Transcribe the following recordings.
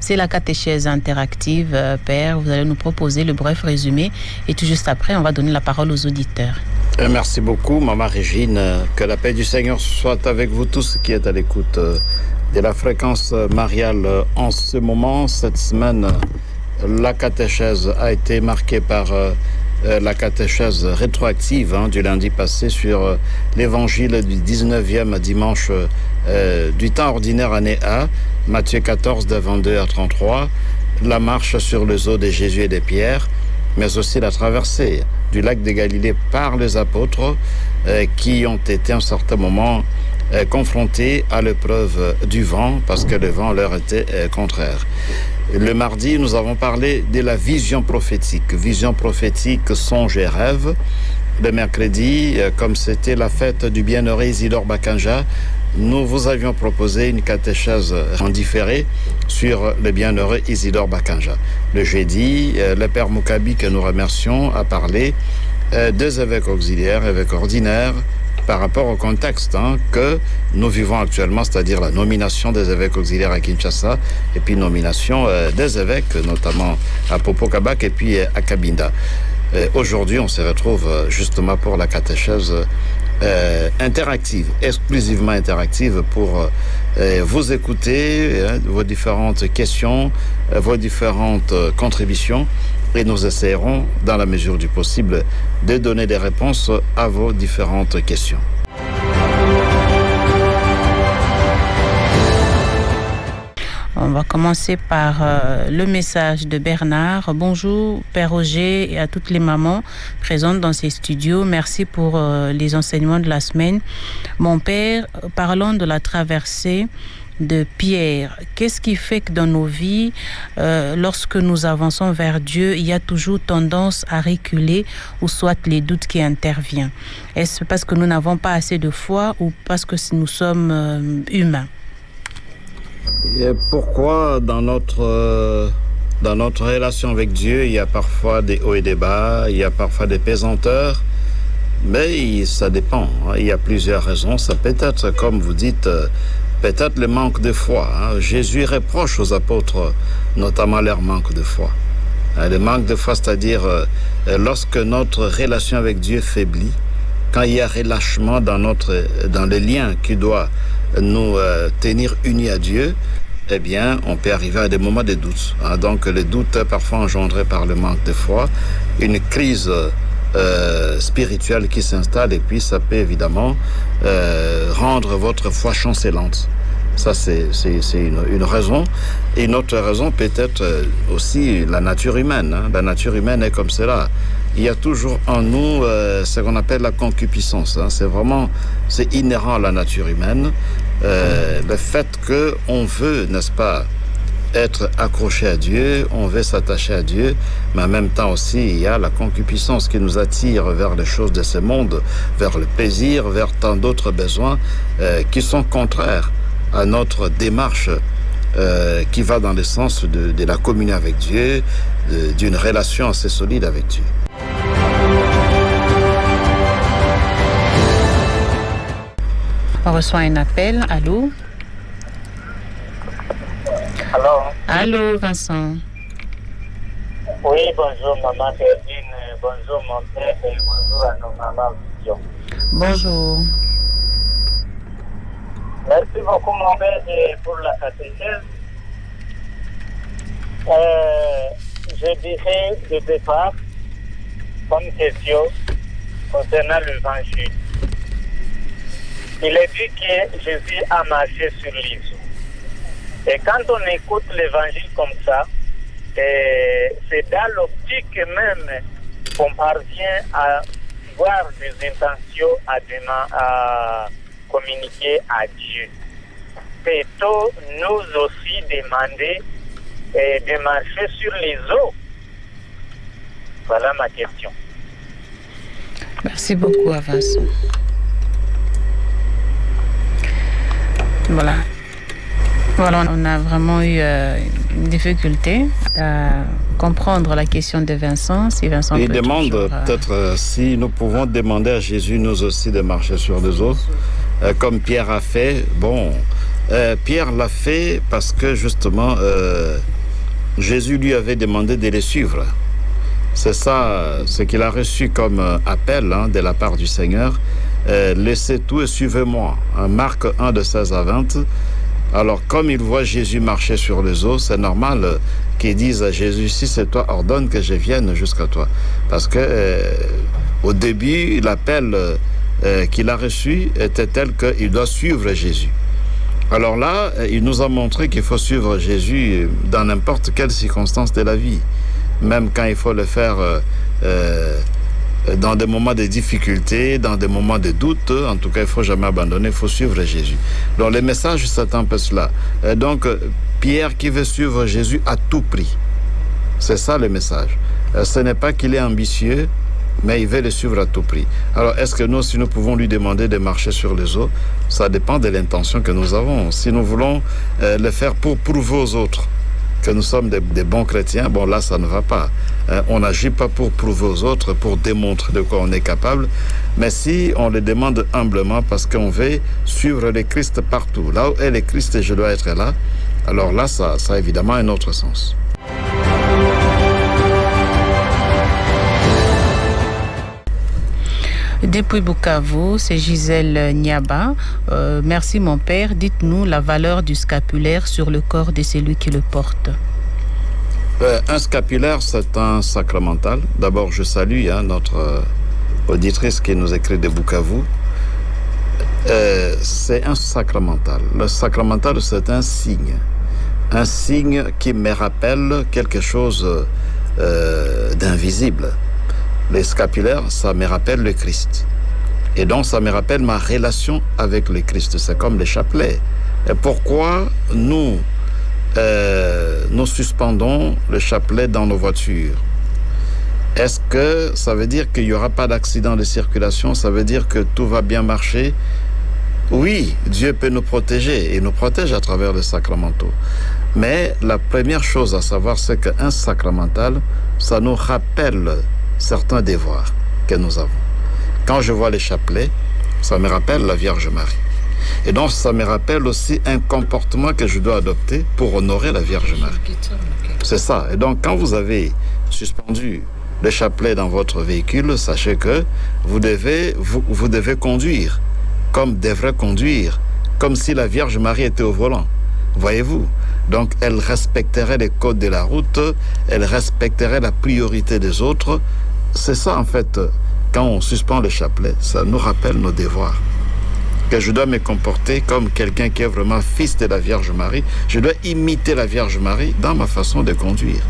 C'est la catéchèse interactive. Père, vous allez nous proposer le bref résumé et tout juste après, on va donner la parole aux auditeurs. Merci beaucoup, Maman Régine. Que la paix du Seigneur soit avec vous tous qui êtes à l'écoute de la fréquence mariale. En ce moment, cette semaine, la catéchèse a été marquée par la catéchèse rétroactive du lundi passé sur l'évangile du 19e dimanche du temps ordinaire année A, Matthieu 14, de 22 à 33, la marche sur les eaux de Jésus et de Pierre, mais aussi la traversée du lac de Galilée par les apôtres qui ont été à un certain moment confrontés à l'épreuve du vent parce que le vent leur était contraire. Le mardi, nous avons parlé de la vision prophétique, songe et rêve. Le mercredi, comme c'était la fête du bienheureux Isidore Bakanja, nous vous avions proposé une catéchèse en différé sur le bienheureux Isidore Bakanja. Le jeudi, le père Moukabi, que nous remercions, a parlé des évêques auxiliaires, évêques ordinaires, par rapport au contexte que nous vivons actuellement, c'est-à-dire la nomination des évêques auxiliaires à Kinshasa et puis nomination des évêques, notamment à Popokabak et puis à Kabinda. Aujourd'hui, on se retrouve justement pour la catéchèse interactive, exclusivement interactive pour vous écouter, vos différentes questions, vos différentes contributions. Et nous essayerons, dans la mesure du possible, de donner des réponses à vos différentes questions. On va commencer par le message de Bernard. Bonjour, Père Roger et à toutes les mamans présentes dans ces studios. Merci pour les enseignements de la semaine. Mon père, parlons de la traversée de Pierre. Qu'est-ce qui fait que dans nos vies, lorsque nous avançons vers Dieu, il y a toujours tendance à reculer ou soit les doutes qui interviennent? Est-ce parce que nous n'avons pas assez de foi ou parce que nous sommes humains? Et pourquoi dans notre relation avec Dieu, il y a parfois des hauts et des bas, il y a parfois des pesanteurs, mais ça dépend. Il y a plusieurs raisons. Ça peut être, comme vous dites, peut-être le manque de foi. Jésus reproche aux apôtres notamment leur manque de foi. Le manque de foi, c'est-à-dire lorsque notre relation avec Dieu faiblit, quand il y a relâchement dans le lien qui doit nous tenir unis à Dieu, eh bien, on peut arriver à des moments de doute. Donc, le doute est parfois engendré par le manque de foi, une crise spirituelle qui s'installe, et puis ça peut évidemment rendre votre foi chancelante. Ça, c'est une raison. Et une autre raison peut être aussi la nature humaine. La nature humaine est comme cela. Il y a toujours en nous ce qu'on appelle la concupiscence. C'est inhérent à la nature humaine. Le fait qu'on veut, n'est-ce pas, être accroché à Dieu, on veut s'attacher à Dieu, mais en même temps aussi, il y a la concupiscence qui nous attire vers les choses de ce monde, vers le plaisir, vers tant d'autres besoins qui sont contraires à notre démarche qui va dans le sens de la communion avec Dieu, d'une relation assez solide avec Dieu. On reçoit un appel. Allô? Allô, Vincent. Oui, bonjour, maman Berdine. Bonjour, mon père. Et bonjour à nos mamans. Bonjour. Merci beaucoup, mon père, pour la catéchèse. Je dirais de départ, comme question concernant l'évangile. Il est dit que Jésus a marché sur les eaux. Et quand on écoute l'évangile comme ça, c'est dans l'optique même qu'on parvient à voir des intentions à communiquer à Dieu. Peut-on nous aussi demander de marcher sur les eaux? Voilà ma question. Merci beaucoup, Vincent. Voilà, on a vraiment eu une difficulté à comprendre la question de Vincent. Si Vincent Il demande peut-être si nous pouvons demander à Jésus nous aussi de marcher sur les eaux, comme Pierre a fait. Pierre l'a fait parce que justement Jésus lui avait demandé de les suivre. C'est ça ce qu'il a reçu comme appel de la part du Seigneur. Laissez tout et suivez-moi. Marc 1 de 16 à 20. Alors, comme il voit Jésus marcher sur les eaux, c'est normal qu'ils disent à Jésus, si c'est toi, ordonne que je vienne jusqu'à toi. Parce que au début, l'appel qu'il a reçu était tel qu'il doit suivre Jésus. Alors là, il nous a montré qu'il faut suivre Jésus dans n'importe quelle circonstance de la vie. Même quand il faut le faire dans des moments de difficulté, dans des moments de doute, en tout cas, il ne faut jamais abandonner, il faut suivre Jésus. Donc, le message, c'est un peu cela. Donc, Pierre qui veut suivre Jésus à tout prix. C'est ça le message. Ce n'est pas qu'il est ambitieux, mais il veut le suivre à tout prix. Alors, est-ce que nous, si nous pouvons lui demander de marcher sur les eaux, ça dépend de l'intention que nous avons. Si nous voulons le faire pour prouver aux autres que nous sommes des bons chrétiens, bon là ça ne va pas. On n'agit pas pour prouver aux autres, pour démontrer de quoi on est capable, mais si on le demande humblement parce qu'on veut suivre le Christ partout, là où est le Christ, je dois être là, alors là ça a évidemment un autre sens. Depuis Bukavu, c'est Gisèle Niaba. Merci mon père. Dites-nous la valeur du scapulaire sur le corps de celui qui le porte. Un scapulaire, c'est un sacramental. D'abord, je salue notre auditrice qui nous écrit de Bukavu. C'est un sacramental. Le sacramental, c'est un signe qui me rappelle quelque chose d'invisible. Les scapulaires, ça me rappelle le Christ. Et donc, ça me rappelle ma relation avec le Christ. C'est comme les chapelets. Et pourquoi nous suspendons le chapelet dans nos voitures? Est-ce que ça veut dire qu'il n'y aura pas d'accident de circulation? Ça veut dire que tout va bien marcher? Oui, Dieu peut nous protéger et nous protège à travers les sacramentaux. Mais la première chose à savoir, c'est qu'un sacramental, ça nous rappelle certains devoirs que nous avons. Quand je vois les chapelets, ça me rappelle la Vierge Marie. Et donc, ça me rappelle aussi un comportement que je dois adopter pour honorer la Vierge Marie. C'est ça. Et donc, quand vous avez suspendu le chapelet dans votre véhicule, sachez que vous devez conduire comme devrait conduire, comme si la Vierge Marie était au volant. Voyez-vous? Donc, elle respecterait les codes de la route, elle respecterait la priorité des autres. C'est ça, en fait, quand on suspend le chapelet, ça nous rappelle nos devoirs. Que je dois me comporter comme quelqu'un qui est vraiment fils de la Vierge Marie. Je dois imiter la Vierge Marie dans ma façon de conduire.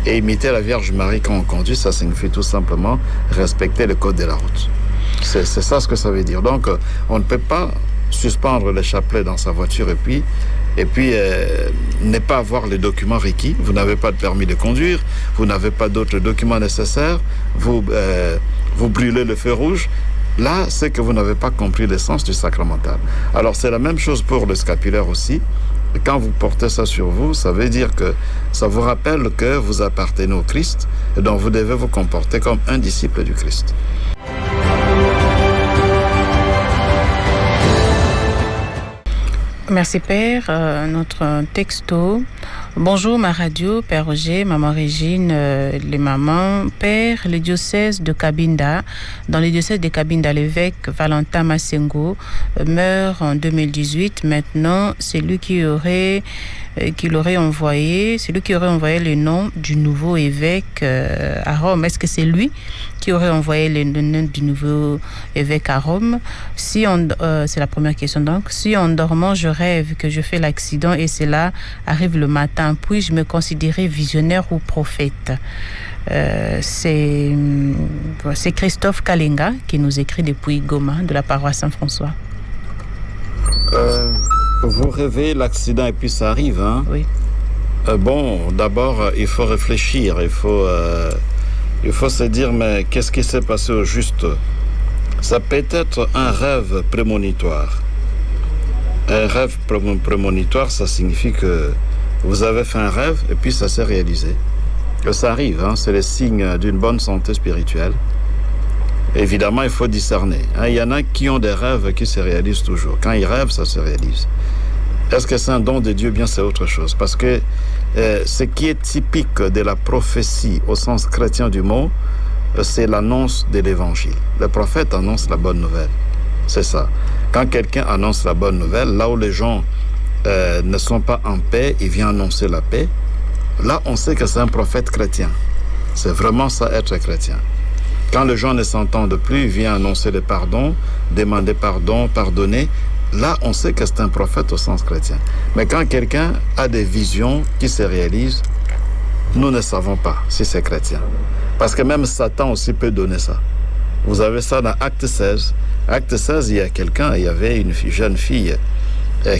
Et imiter la Vierge Marie quand on conduit, ça signifie tout simplement respecter le code de la route. C'est ça ce que ça veut dire. Donc, on ne peut pas suspendre le chapelet dans sa voiture et puis ne pas avoir les documents requis. Vous n'avez pas de permis de conduire, vous n'avez pas d'autres documents nécessaires, vous brûlez le feu rouge. Là, c'est que vous n'avez pas compris l'essence du sacramental. Alors, c'est la même chose pour le scapulaire aussi. Quand vous portez ça sur vous, ça veut dire que ça vous rappelle que vous appartenez au Christ et donc vous devez vous comporter comme un disciple du Christ. Merci Père. Notre texto. Bonjour ma radio, Père Roger, Maman Régine, les mamans. Père, le diocèse de Cabinda, dans le diocèse de Cabinda, l'évêque Valentin Massengo meurt en 2018. Maintenant, c'est lui qui aurait envoyé le nom du nouveau évêque à Rome. Est-ce que c'est lui qui aurait envoyé le nom du nouveau évêque à Rome? C'est la première question donc. Si en dormant, je rêve que je fais l'accident et cela arrive le matin, puis-je me considérer visionnaire ou prophète? C'est Christophe Kalenga qui nous écrit depuis Goma, de la paroisse Saint-François. Vous rêvez l'accident et puis ça arrive, hein? Oui. Bon, d'abord, il faut réfléchir, il faut se dire, mais qu'est-ce qui s'est passé au juste? Ça peut être un rêve prémonitoire. Un rêve prémonitoire, ça signifie que vous avez fait un rêve et puis ça s'est réalisé. Que ça arrive, hein? C'est le signe d'une bonne santé spirituelle. Évidemment, il faut discerner. Il y en a qui ont des rêves qui se réalisent toujours. Quand ils rêvent, ça se réalise. Est-ce que c'est un don de Dieu? Bien, c'est autre chose. Parce que ce qui est typique de la prophétie au sens chrétien du mot, c'est l'annonce de l'évangile. Le prophète annonce la bonne nouvelle. C'est ça. Quand quelqu'un annonce la bonne nouvelle, là où les gens ne sont pas en paix, il vient annoncer la paix. Là, on sait que c'est un prophète chrétien. C'est vraiment ça, être chrétien. Quand les gens ne s'entendent plus, il vient annoncer le pardon, demander pardon, pardonner. Là, on sait que c'est un prophète au sens chrétien. Mais quand quelqu'un a des visions qui se réalisent, nous ne savons pas si c'est chrétien. Parce que même Satan aussi peut donner ça. Vous avez ça dans Acte 16. Acte 16, il y avait une jeune fille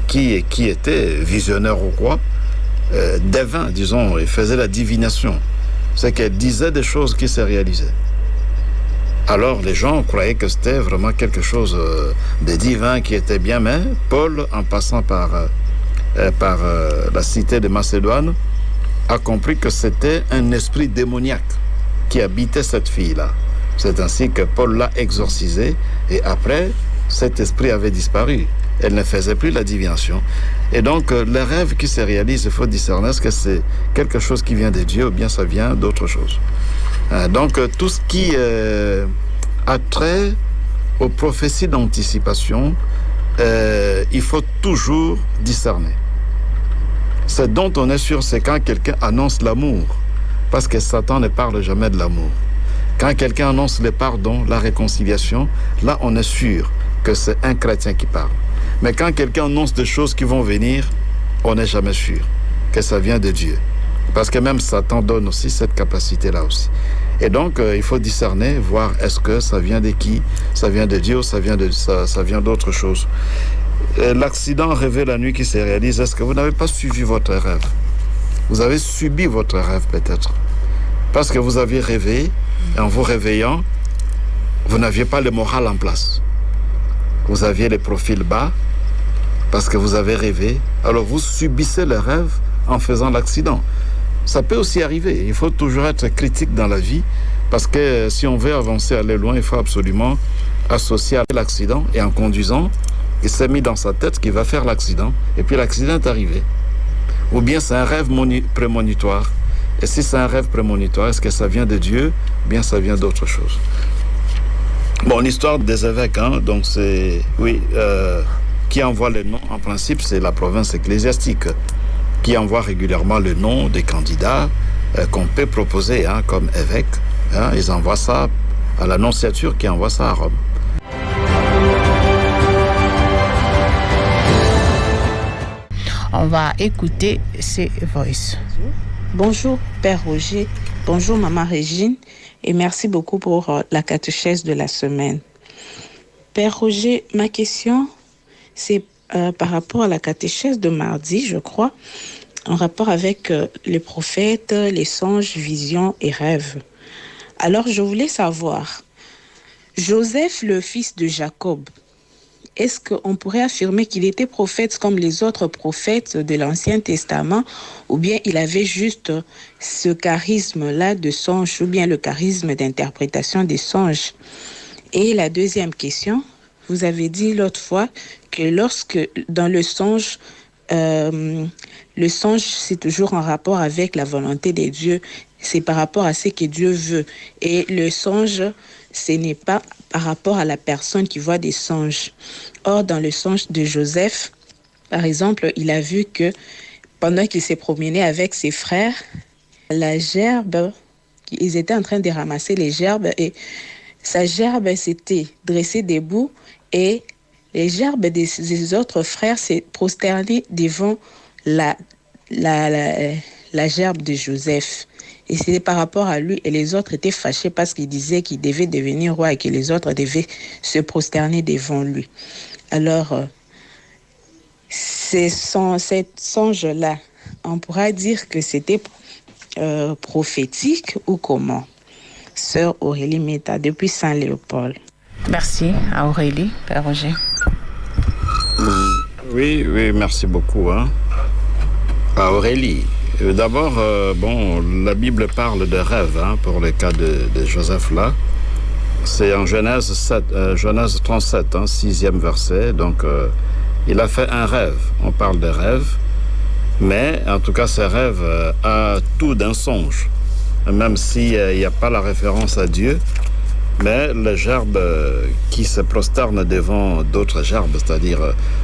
qui était visionnaire au roi, devin, disons, et faisait la divination. C'est qu'elle disait des choses qui se réalisaient. Alors les gens croyaient que c'était vraiment quelque chose de divin qui était bien, mais Paul, en passant par la cité de Macédoine, a compris que c'était un esprit démoniaque qui habitait cette fille-là. C'est ainsi que Paul l'a exorcisé et après, cet esprit avait disparu. Elle ne faisait plus la divination. Et donc, les rêves qui se réalisent, il faut discerner est-ce que c'est quelque chose qui vient de Dieu ou bien ça vient d'autre chose. Donc, tout ce qui a trait aux prophéties d'anticipation, il faut toujours discerner. Ce dont on est sûr, c'est quand quelqu'un annonce l'amour, parce que Satan ne parle jamais de l'amour. Quand quelqu'un annonce le pardon, la réconciliation, là, on est sûr que c'est un chrétien qui parle. Mais quand quelqu'un annonce des choses qui vont venir, on n'est jamais sûr que ça vient de Dieu. Parce que même Satan donne aussi cette capacité-là aussi. Et donc, il faut discerner, voir est-ce que ça vient de qui? Ça vient de Dieu ou ça vient d'autre chose? L'accident rêvé la nuit qui se réalise, est-ce que vous n'avez pas suivi votre rêve? Vous avez subi votre rêve peut-être. Parce que vous aviez rêvé, et en vous réveillant, vous n'aviez pas le moral en place. Vous aviez les profils bas, parce que vous avez rêvé. Alors vous subissez le rêve en faisant l'accident. Ça peut aussi arriver. Il faut toujours être critique dans la vie, parce que si on veut avancer, aller loin, il faut absolument associer à l'accident. Et en conduisant, il s'est mis dans sa tête qu'il va faire l'accident, et puis l'accident est arrivé. Ou bien c'est un rêve prémonitoire. Et si c'est un rêve prémonitoire, est-ce que ça vient de Dieu ou bien ça vient d'autre chose? Bon, l'histoire des évêques, donc c'est, qui envoie les noms, en principe, c'est la province ecclésiastique qui envoie régulièrement le nom des candidats qu'on peut proposer comme évêque. Ils envoient ça à l'annonciature qui envoie ça à Rome. On va écouter ces voices. Bonjour Père Roger, bonjour Maman Régine et merci beaucoup pour la catéchèse de la semaine. Père Roger, ma question c'est par rapport à la catéchèse de mardi, je crois, en rapport avec les prophètes, les songes, visions et rêves. Alors je voulais savoir, Joseph, le fils de Jacob, est-ce qu'on pourrait affirmer qu'il était prophète comme les autres prophètes de l'Ancien Testament ou bien il avait juste ce charisme-là de songe ou bien le charisme d'interprétation des songes? Et la deuxième question, vous avez dit l'autre fois que lorsque dans le songe c'est toujours en rapport avec la volonté de Dieu, c'est par rapport à ce que Dieu veut. Et le songe, ce n'est pas par rapport à la personne qui voit des songes. Or, dans le songe de Joseph, par exemple, il a vu que pendant qu'il s'est promené avec ses frères, la gerbe, ils étaient en train de ramasser les gerbes et sa gerbe s'était dressée debout et les gerbes des autres frères s'est prosternée devant la gerbe de Joseph. Et c'était par rapport à lui. Et les autres étaient fâchés parce qu'ils disaient qu'il devait devenir roi et que les autres devaient se prosterner devant lui. Alors, cette songe-là, on pourra dire que c'était prophétique ou comment? Sœur Aurélie Meta, depuis Saint-Léopold. Merci à Aurélie, Père Roger. Oui, merci beaucoup. À Aurélie. D'abord, la Bible parle de rêve pour le cas de Joseph là. C'est en Genèse 37, 6e verset. Donc, il a fait un rêve. On parle de rêve, mais en tout cas, ce rêve a tout d'un songe. Même s'il n'y a pas la référence à Dieu, mais le gerbe qui se prosterne devant d'autres gerbes, c'est-à-dire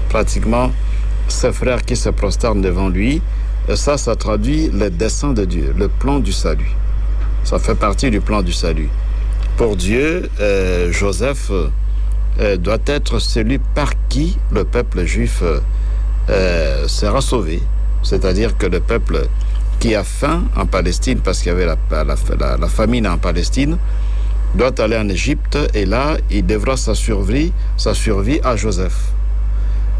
pratiquement ses frères qui se prosternent devant lui, ça traduit le dessein de Dieu, le plan du salut. Ça fait partie du plan du salut. Pour Dieu, Joseph doit être celui par qui le peuple juif sera sauvé. C'est-à-dire que le peuple qui a faim en Palestine, parce qu'il y avait la famine en Palestine, doit aller en Égypte et là, il devra sa survie à Joseph.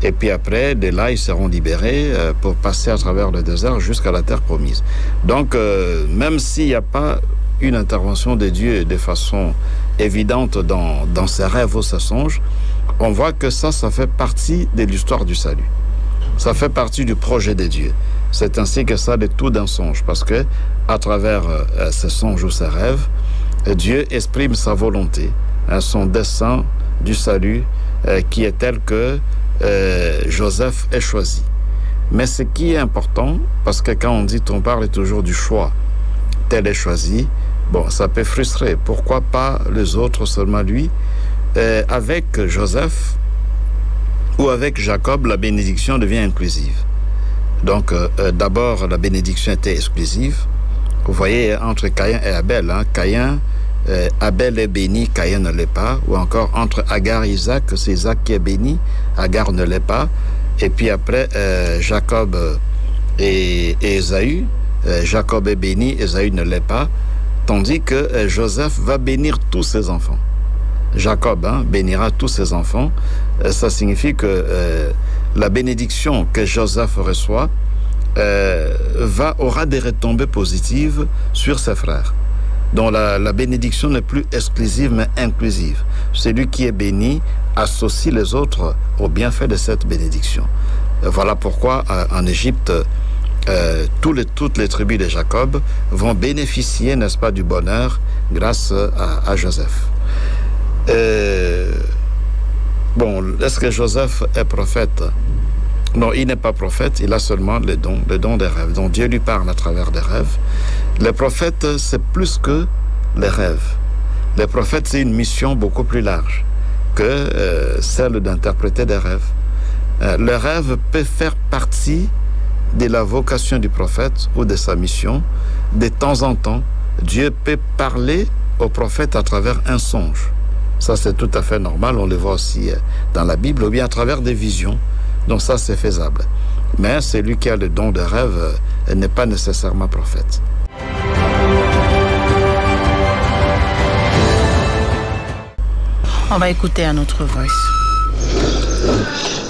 Et puis après, de là, ils seront libérés pour passer à travers le désert jusqu'à la terre promise. Donc, même s'il n'y a pas une intervention de Dieu de façon évidente dans ses rêves ou ses songes, on voit que ça fait partie de l'histoire du salut. Ça fait partie du projet de Dieu. C'est ainsi que ça, de tout d'un songe, parce que à travers ses songes ou ses rêves, Dieu exprime sa volonté, son dessein du salut qui est tel que Joseph est choisi. Mais ce qui est important, parce que quand on parle toujours du choix, tel est choisi, bon, ça peut frustrer. Pourquoi pas les autres, seulement lui? Avec Joseph ou avec Jacob, la bénédiction devient inclusive. Donc, d'abord, la bénédiction était exclusive. Vous voyez, entre Caïn et Abel, Abel est béni, Caïn ne l'est pas. Ou encore, entre Agar et Isaac, c'est Isaac qui est béni, Agar ne l'est pas. Et puis après, Jacob et Ésaü, Jacob est béni, Ésaü ne l'est pas. Tandis que Joseph va bénir tous ses enfants. Jacob bénira tous ses enfants. Ça signifie que la bénédiction que Joseph reçoit aura des retombées positives sur ses frères. Donc la bénédiction n'est plus exclusive mais inclusive. Celui qui est béni associe les autres au bienfait de cette bénédiction. Voilà pourquoi en Égypte, toutes les tribus de Jacob vont bénéficier, n'est-ce pas, du bonheur grâce à Joseph. Est-ce que Joseph est prophète? Non, il n'est pas prophète, il a seulement le don des rêves. Donc Dieu lui parle à travers des rêves. Les prophètes, c'est plus que les rêves. Les prophètes, c'est une mission beaucoup plus large que celle d'interpréter des rêves. Le rêve peut faire partie de la vocation du prophète ou de sa mission. De temps en temps, Dieu peut parler au prophète à travers un songe. Ça, c'est tout à fait normal. On le voit aussi dans la Bible, ou bien à travers des visions. Donc ça, c'est faisable. Mais celui qui a le don de rêve n'est pas nécessairement prophète. On va écouter un autre voice.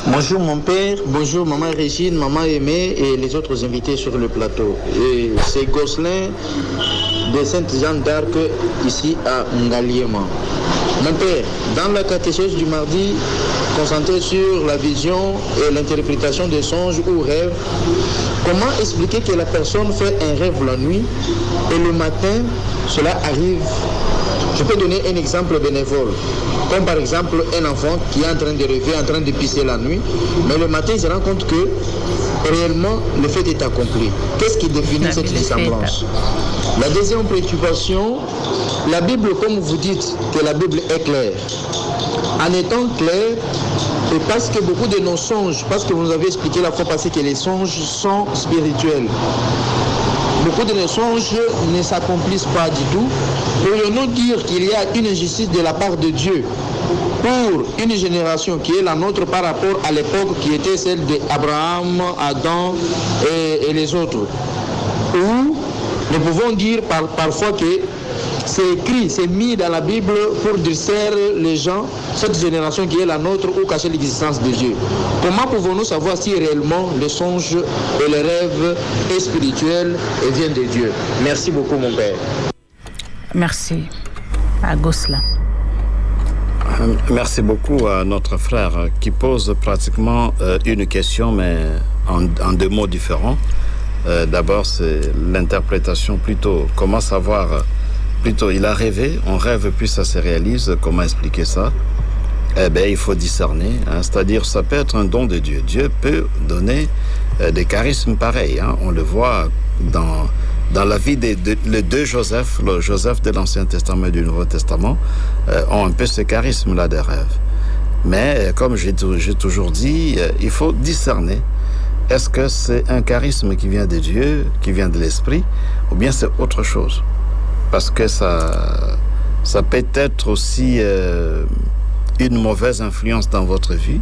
Bonjour mon père, bonjour maman Régine, maman Aimée et les autres invités sur le plateau. Et c'est Gosselin de Sainte-Jeanne d'Arc ici à Ngaliema. Mon père, dans la catéchèse du mardi, concentrée sur la vision et l'interprétation des songes ou rêves, comment expliquer que la personne fait un rêve la nuit et le matin, cela arrive? Je peux donner un exemple bénévole, comme par exemple un enfant qui est en train de rêver, en train de pisser la nuit, mais le matin il se rend compte que réellement le fait est accompli. Qu'est-ce qui définit cette ressemblance? La deuxième préoccupation, la Bible, comme vous dites que la Bible est claire, en étant claire, et parce que beaucoup de nos songes, parce que vous nous avez expliqué la fois passée que les songes sont spirituels, beaucoup de nos songes ne s'accomplissent pas du tout. Pourrions-nous dire qu'il y a une injustice de la part de Dieu pour une génération qui est la nôtre par rapport à l'époque qui était celle d'Abraham, Adam et les autres? Ou nous pouvons dire parfois que c'est écrit, c'est mis dans la Bible pour distraire les gens, cette génération qui est la nôtre, ou cacher l'existence de Dieu. Comment pouvons-nous savoir si réellement les songes et les rêves est spirituel et viennent de Dieu? Merci beaucoup mon père. Merci à Gosselin. Merci beaucoup à notre frère qui pose pratiquement une question, mais en deux mots différents. D'abord, c'est l'interprétation plutôt. Comment savoir, plutôt, il a rêvé, on rêve puis ça se réalise. Comment expliquer ça? il faut discerner, hein, c'est-à-dire ça peut être un don de Dieu. Dieu peut donner des charismes pareils. Hein. On le voit dans la vie des deux Joseph, le Joseph de l'Ancien Testament et du Nouveau Testament, ont un peu ce charisme-là des rêves. Mais comme j'ai toujours dit, il faut discerner. Est-ce que c'est un charisme qui vient de Dieu, qui vient de l'Esprit, ou bien c'est autre chose? Parce que ça peut être aussi une mauvaise influence dans votre vie.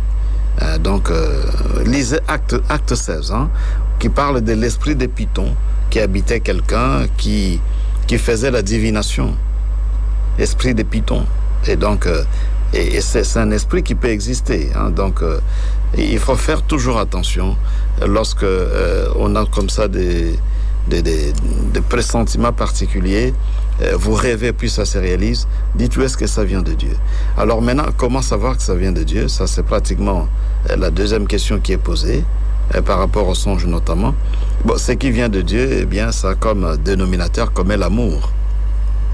Lisez Acte 16, hein, qui parle de l'esprit de Python, qui habitait quelqu'un qui faisait la divination. Esprit de Python. Et donc, et c'est un esprit qui peut exister. Hein, donc, il faut faire toujours attention lorsque on a comme ça des pressentiments particuliers. Vous rêvez puis ça se réalise. Dites-vous, est-ce que ça vient de Dieu? Alors maintenant, comment savoir que ça vient de Dieu? Ça, c'est pratiquement la deuxième question qui est posée par rapport au songe notamment. Bon, ce qui vient de Dieu, eh bien, ça a comme dénominateur commun l'amour.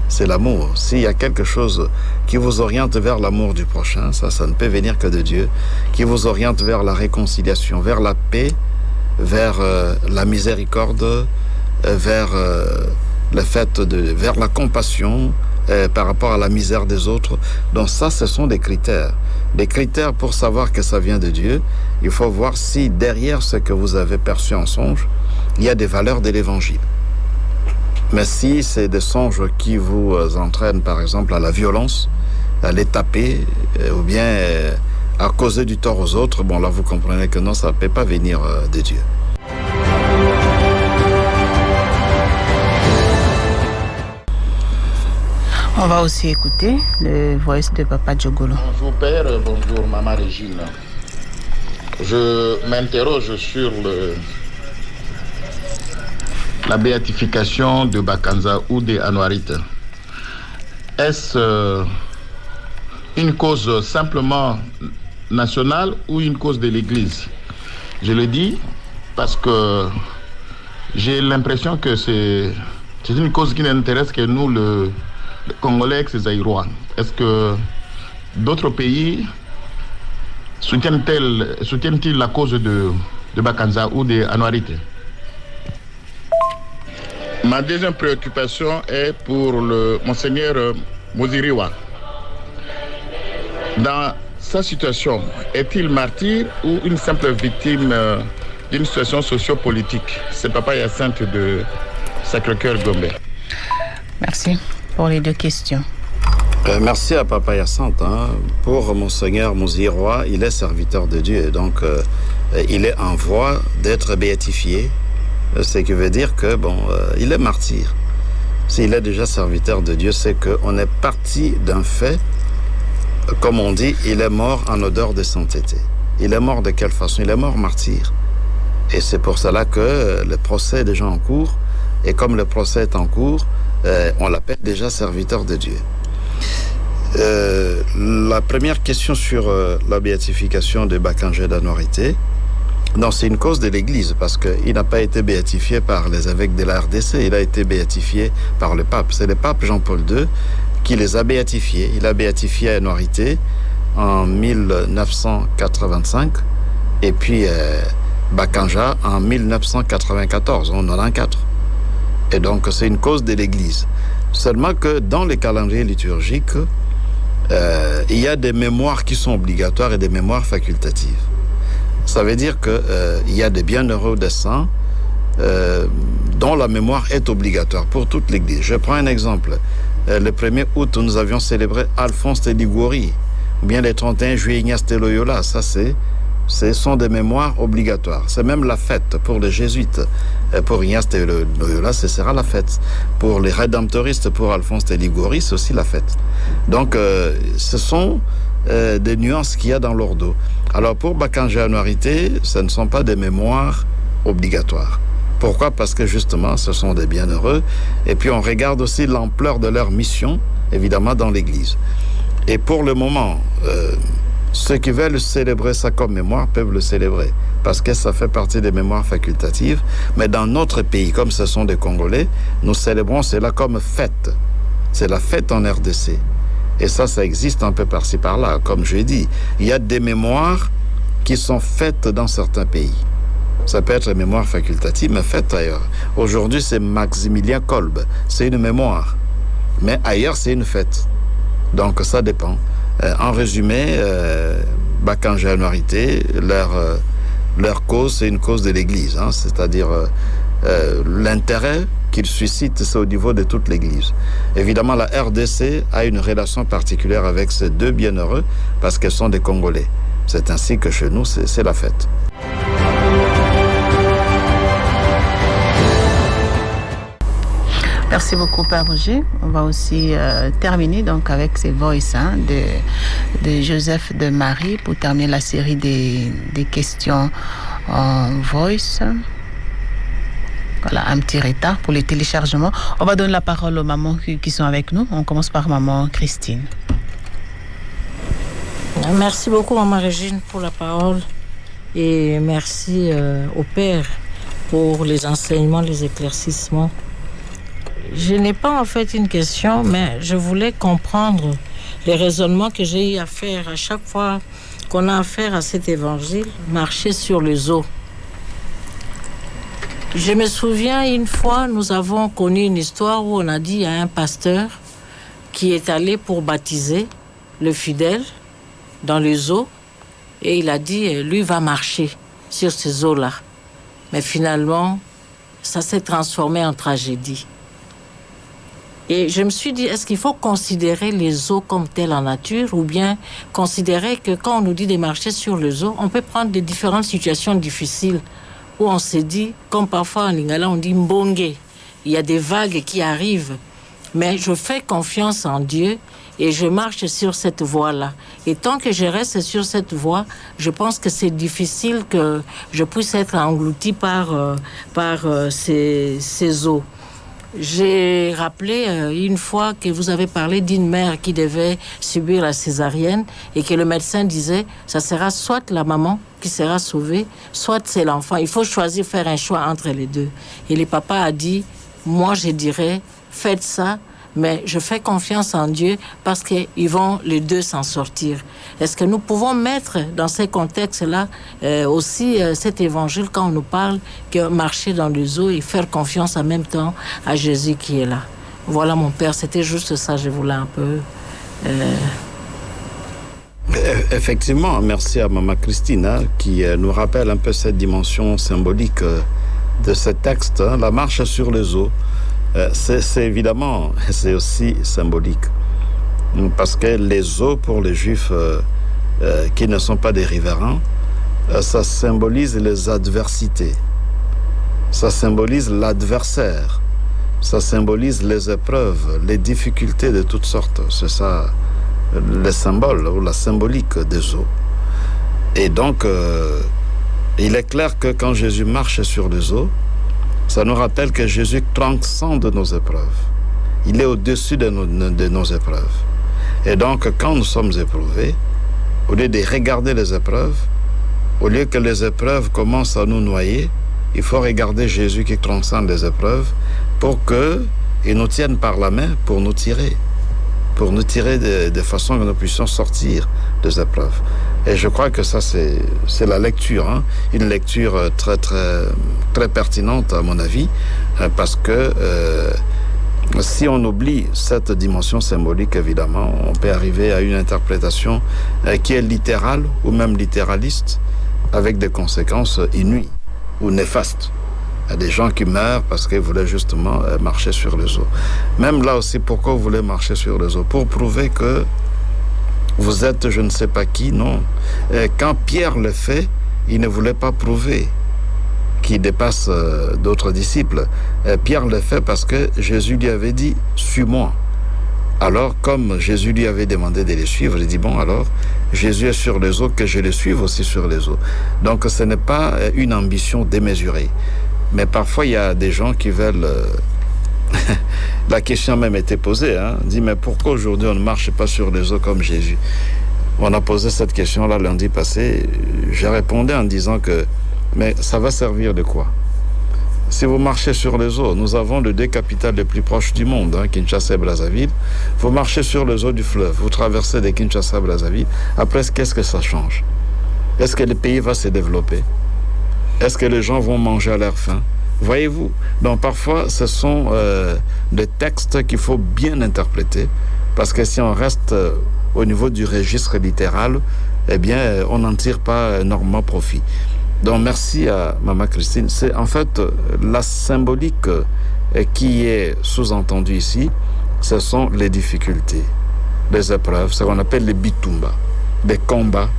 C'est l'amour. S'il y a quelque chose qui vous oriente vers l'amour du prochain, ça ne peut venir que de Dieu, qui vous oriente vers la réconciliation, vers la paix, vers la miséricorde, vers le fait vers la compassion par rapport à la misère des autres. Donc ça, ce sont des critères. Des critères pour savoir que ça vient de Dieu. Il faut voir si derrière ce que vous avez perçu en songe, il y a des valeurs de l'évangile. Mais si c'est des songes qui vous entraînent, par exemple, à la violence, à les taper, ou bien à causer du tort aux autres, bon là vous comprenez que non, ça ne peut pas venir de Dieu. On va aussi écouter le voice de Papa Djogolo. Bonjour Père, bonjour Maman Régine. Je m'interroge sur la béatification de Bakanza ou de Anouarite. Est-ce une cause simplement nationale ou une cause de l'Église? Je le dis parce que j'ai l'impression que c'est une cause qui n'intéresse que nous, le Congolais ex-zaïrois. Est-ce que d'autres pays soutiennent-ils la cause de Bakanza ou de Anouarite? Ma deuxième préoccupation est pour le Monseigneur Moziriwa. Dans sa situation, est-il martyr ou une simple victime d'une situation socio-politique? C'est Papa Hyacinthe de Sacré-Cœur Gombe. Merci pour les deux questions. Merci à Papa Hyacinthe. Hein. Pour Monseigneur Moziriwa, il est serviteur de Dieu. Donc, il est en voie d'être béatifié. Ce qui veut dire que, il est martyr. S'il est déjà serviteur de Dieu, c'est qu'on est parti d'un fait. Comme on dit, il est mort en odeur de sainteté. Il est mort de quelle façon? Il est mort martyr. Et c'est pour cela que le procès est déjà en cours. Et comme le procès est en cours, on l'appelle déjà serviteur de Dieu. La première question sur la béatification de Bakanja d'Anouarite. Non, c'est une cause de l'Église parce qu'il n'a pas été béatifié par les évêques de la RDC, il a été béatifié par le pape. C'est le pape Jean-Paul II qui les a béatifiés. Il a béatifié Anouarite en 1985 et puis Bakanja en 1994, en 94. Et donc c'est une cause de l'Église. Seulement que dans les calendriers liturgiques, il y a des mémoires qui sont obligatoires et des mémoires facultatives. Ça veut dire qu'il y a des bienheureux des saints dont la mémoire est obligatoire pour toute l'Église. Je prends un exemple. Le 1er août, nous avions célébré Alphonse de Liguori, ou bien le 31 juillet, Ignace de Loyola. Ça, ce sont des mémoires obligatoires. C'est même la fête pour les jésuites. Pour Ignace de Loyola, ce sera la fête. Pour les rédemptoristes, pour Alphonse de Liguori, c'est aussi la fête. Donc, ce sont des nuances qu'il y a dans l'ordo. Alors pour Bakanja Anouarite, ce ne sont pas des mémoires obligatoires. Pourquoi? Parce que justement, ce sont des bienheureux. Et puis on regarde aussi l'ampleur de leur mission, évidemment, dans l'Église. Et pour le moment, ceux qui veulent célébrer ça comme mémoire peuvent le célébrer, parce que ça fait partie des mémoires facultatives. Mais dans notre pays, comme ce sont des Congolais, nous célébrons cela comme fête. C'est la fête en RDC. Et ça existe un peu par-ci par-là. Comme je l'ai dit, il y a des mémoires qui sont faites dans certains pays. Ça peut être une mémoire facultative, mais faite ailleurs. Aujourd'hui, c'est Maximilien Kolbe. C'est une mémoire. Mais ailleurs, c'est une fête. Donc, ça dépend. En résumé, Bacchangianité, leur cause, c'est une cause de l'Église. Hein, c'est-à-dire l'intérêt qu'ils suscitent, c'est au niveau de toute l'Église. Évidemment, la RDC a une relation particulière avec ces deux bienheureux parce qu'elles sont des Congolais. C'est ainsi que chez nous, c'est la fête. Merci beaucoup, Père Roger. On va aussi terminer donc avec ces voices de Joseph de Marie pour terminer la série des questions en voice. Voilà, un petit retard pour les téléchargements. On va donner la parole aux mamans qui sont avec nous. On commence par maman Christine. Merci beaucoup, maman Régine, pour la parole. Et merci au Père pour les enseignements, les éclaircissements. Je n'ai pas en fait une question, mais je voulais comprendre les raisonnements que j'ai eu à faire à chaque fois qu'on a affaire à cet évangile, marcher sur les eaux. Je me souviens, une fois, nous avons connu une histoire où on a dit à un pasteur qui est allé pour baptiser le fidèle dans les eaux, et il a dit, lui va marcher sur ces eaux-là. Mais finalement, ça s'est transformé en tragédie. Et je me suis dit, est-ce qu'il faut considérer les eaux comme telles en nature ou bien considérer que quand on nous dit de marcher sur les eaux, on peut prendre des différentes situations difficiles où on s'est dit, comme parfois en lingala on dit mbonge, il y a des vagues qui arrivent, mais je fais confiance en Dieu et je marche sur cette voie-là. Et tant que je reste sur cette voie, je pense que c'est difficile que je puisse être englouti par ces eaux. J'ai rappelé une fois que vous avez parlé d'une mère qui devait subir la césarienne et que le médecin disait ça sera soit la maman qui sera sauvée, soit c'est l'enfant. Il faut choisir, faire un choix entre les deux. Et le papa a dit, moi je dirais, faites ça, mais je fais confiance en Dieu parce qu'ils vont les deux s'en sortir. Est-ce que nous pouvons mettre dans ces contextes-là aussi cet évangile quand on nous parle que marcher dans les eaux et faire confiance en même temps à Jésus qui est là? Voilà mon père, c'était juste ça, je voulais un peu... Effectivement, merci à Maman Christine qui nous rappelle un peu cette dimension symbolique de ce texte, la marche sur les eaux. C'est évidemment, c'est aussi symbolique. Parce que les eaux, pour les Juifs qui ne sont pas des riverains, ça symbolise les adversités. Ça symbolise l'adversaire. Ça symbolise les épreuves, les difficultés de toutes sortes. C'est ça le symbole ou la symbolique des eaux. Et donc, il est clair que quand Jésus marche sur les eaux, ça nous rappelle que Jésus transcende nos épreuves. Il est au-dessus de nos épreuves. Et donc, quand nous sommes éprouvés, au lieu de regarder les épreuves, au lieu que les épreuves commencent à nous noyer, il faut regarder Jésus qui transcende les épreuves pour qu'il nous tienne par la main pour nous tirer de façon que nous puissions sortir des épreuves. Et je crois que ça, c'est la lecture, une lecture très, très, très pertinente à mon avis, parce que si on oublie cette dimension symbolique, évidemment, on peut arriver à une interprétation qui est littérale ou même littéraliste, avec des conséquences inouïes ou néfastes. Il y a des gens qui meurent parce qu'ils voulaient justement marcher sur les eaux. Même là aussi, pourquoi vous voulez marcher sur les eaux? Pour prouver que vous êtes je ne sais pas qui, non. Quand Pierre le fait, il ne voulait pas prouver qu'il dépasse d'autres disciples. Pierre le fait parce que Jésus lui avait dit « Suis-moi ». Alors, comme Jésus lui avait demandé de les suivre, il dit « Bon, alors, Jésus est sur les eaux, que je le suive aussi sur les eaux ». Donc, ce n'est pas une ambition démesurée. Mais parfois, il y a des gens qui veulent... La question même était posée, on dit, mais pourquoi aujourd'hui on ne marche pas sur les eaux comme Jésus? On a posé cette question-là lundi passé. J'ai répondu en disant que, mais ça va servir de quoi? Si vous marchez sur les eaux, nous avons les deux capitales les plus proches du monde, Kinshasa et Brazzaville. Vous marchez sur les eaux du fleuve, vous traversez de Kinshasa à Brazzaville. Après, qu'est-ce que ça change? Est-ce que le pays va se développer? Est-ce que les gens vont manger à leur faim? Voyez-vous? Donc parfois, ce sont des textes qu'il faut bien interpréter, parce que si on reste au niveau du registre littéral, eh bien, on n'en tire pas énormément profit. Donc merci à Maman Christine. C'est en fait la symbolique qui est sous-entendue ici, ce sont les difficultés, les épreuves, ce qu'on appelle les bitumba, des combats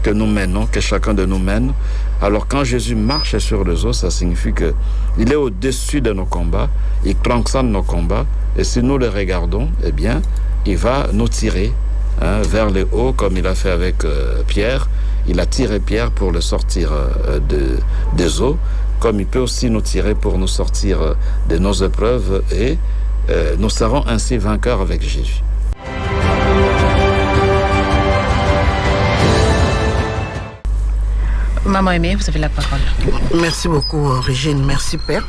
que nous menons, que chacun de nous mène. Alors quand Jésus marche sur les eaux, ça signifie qu'il est au-dessus de nos combats, il transcende nos combats, et si nous le regardons, eh bien, il va nous tirer vers le haut, comme il a fait avec Pierre. Il a tiré Pierre pour le sortir des eaux, comme il peut aussi nous tirer pour nous sortir de nos épreuves, et nous serons ainsi vainqueurs avec Jésus. Maman Aimée, vous avez la parole. Merci beaucoup, Régine. Merci, Père.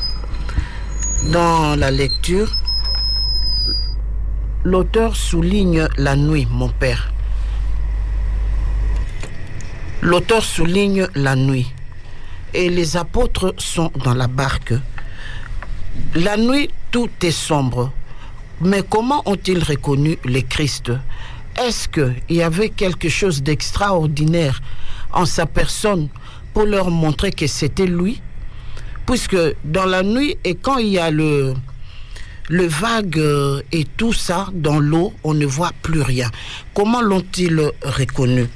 Dans la lecture, l'auteur souligne la nuit, mon Père. L'auteur souligne la nuit. Et les apôtres sont dans la barque. La nuit, tout est sombre. Mais comment ont-ils reconnu le Christ? Est-ce qu'il y avait quelque chose d'extraordinaire en sa personne pour leur montrer que c'était lui? Puisque dans la nuit, et quand il y a le vague et tout ça dans l'eau, on ne voit plus rien. Comment l'ont-ils reconnu?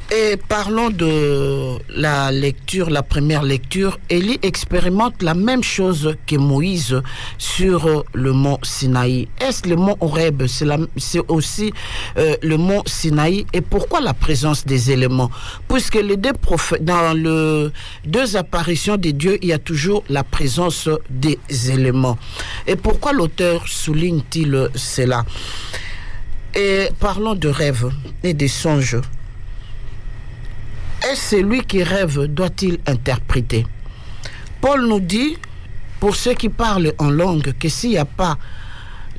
Et parlons de la lecture, la première lecture. Élie expérimente la même chose que Moïse sur le mont Sinaï. Est-ce le mont Horeb? C'est aussi le mont Sinaï. Et pourquoi la présence des éléments? Puisque les deux prophètes, dans les deux apparitions de Dieu, il y a toujours la présence des éléments. Et pourquoi l'auteur souligne-t-il cela? Et parlons de rêves et des songes. Est-ce celui qui rêve doit-il interpréter? Paul nous dit, pour ceux qui parlent en langue, que s'il n'y a pas